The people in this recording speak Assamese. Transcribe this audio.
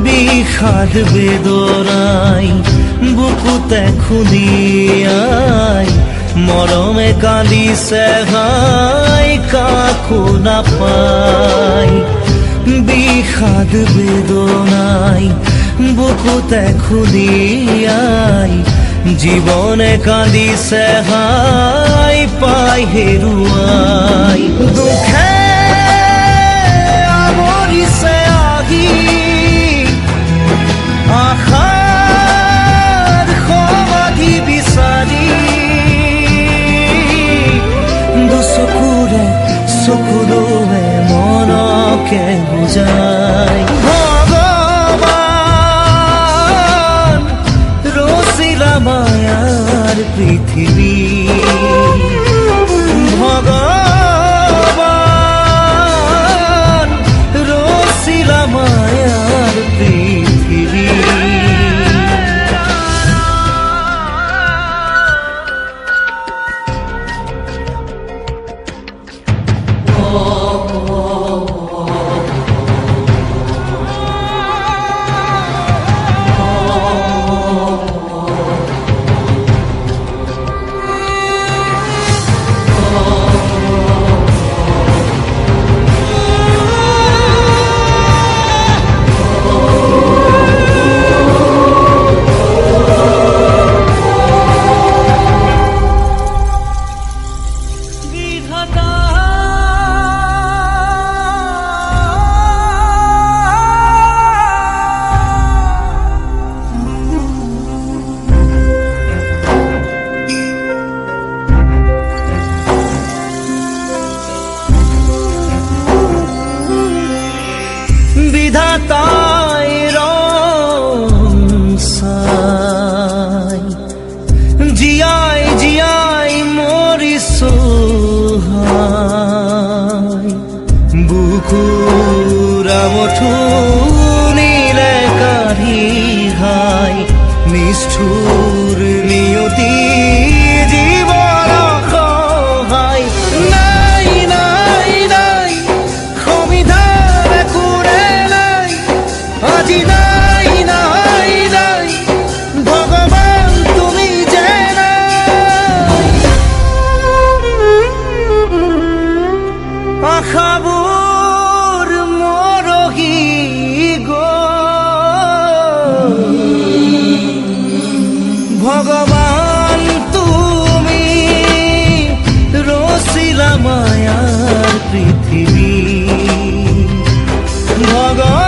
বিষাদ বেদনাই বুকুতে খুলিয়াই মৰমে কান্দিছে হাই কাকো নাপাই বিষাদ বেদনাই বুকুতে খুলিয়াই জীবনে কান্দিছে হাই পাই হেৰুৱাই দুখে আৱৰিছে আহি আশাৰ সমাধি বিচাৰি দুচকুৰে চকুলোৱে মনকে বুজাই ভগৱান ৰচিলা মায়াৰ পৃথিৱী ভগৱান ৰচিলা মায়াৰ পৃথিৱী বিধাতাই ৰং চাই জীয়াই জীয়াই মৰিছো হাই বুকুৰা মথুনিলে কাঢ়ি হাই নিষ্ঠুৰ নিয়তি জীৱন সহায় নাই নাই নাই সমিধান একোৰে নাই আজি নাই নাই নাই ভগৱান তুমি যে নাই আশাবোৰ মৰহি গ'ল ভগৱান তুমি ৰচিলা মায়াৰ পৃথিৱী ভগৱান